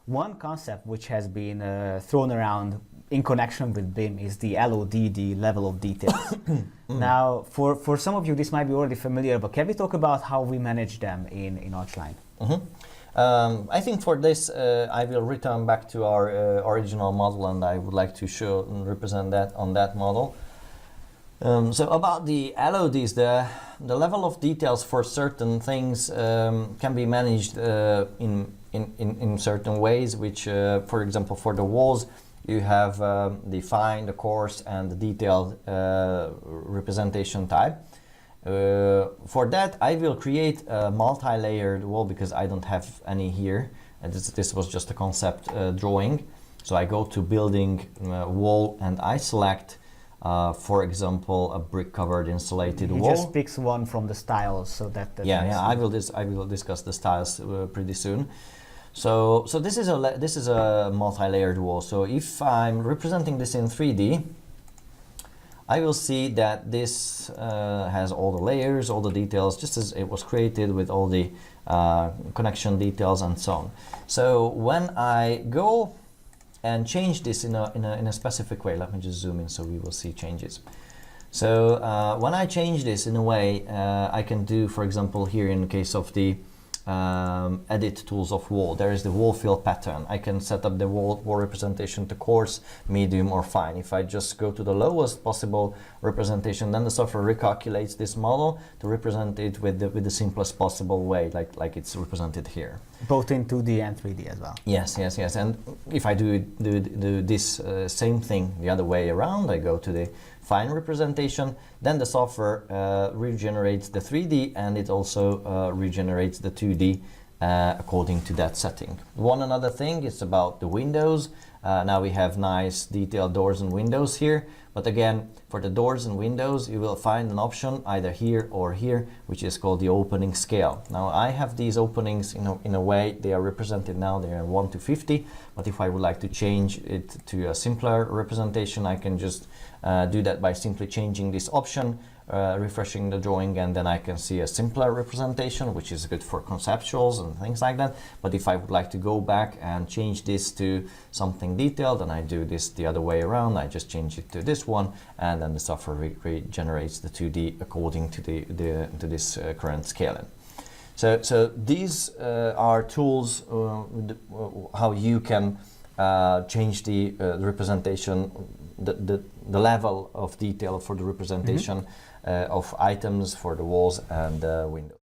One concept which has been thrown around in connection with BIM is the LOD, the level of details. Now, for some of you, this might be already familiar, but can we talk about how we manage them in Archline? I think for this, I will return back to our original model, and I would like to show and represent that on that model. So about the LODs, the level of details for certain things can be managed in certain ways, which, for example, for the walls, you have the fine, the coarse, and the detailed representation type. For that, I will create a multi-layered wall because I don't have any here. And this was just a concept drawing. So I go to building wall and I select, for example, a brick-covered insulated wall. He just picks one from the styles, so that. I will discuss the styles pretty soon. So this is a multi-layered wall. So if I'm representing this in 3D, I will see that this has all the layers, all the details, just as it was created with all the connection details and so on. So when I go and change this in a specific way, let me just zoom in so we will see changes. So when I change this in a way, I can do, for example, here in the case of the edit tools of wall, there is the wall fill pattern. I can set up the wall representation to coarse, medium, or fine. If I just go to the lowest possible representation, then the software recalculates this model to represent it with the simplest possible way, like it's represented here. Both in 2D and 3D as well. Yes. And if I do this same thing the other way around, I go to the fine representation, then the software regenerates the 3D and it also regenerates the 2D according to that setting. One another thing is about the windows. Now we have nice detailed doors and windows here, but again, for the doors and windows, you will find an option either here or here, which is called the opening scale. Now I have these openings in a way, they are represented now, they are 1 to 50, but if I would like to change it to a simpler representation, I can just do that by simply changing this option, refreshing the drawing, and then I can see a simpler representation, which is good for conceptuals and things like that. But if I would like to go back and change this to something detailed, then I do this the other way around. I just change it to this one, and then the software regenerates the 2D according to this current scaling. So these are tools how you can change the representation, the level of detail for the representation of items for the walls and windows.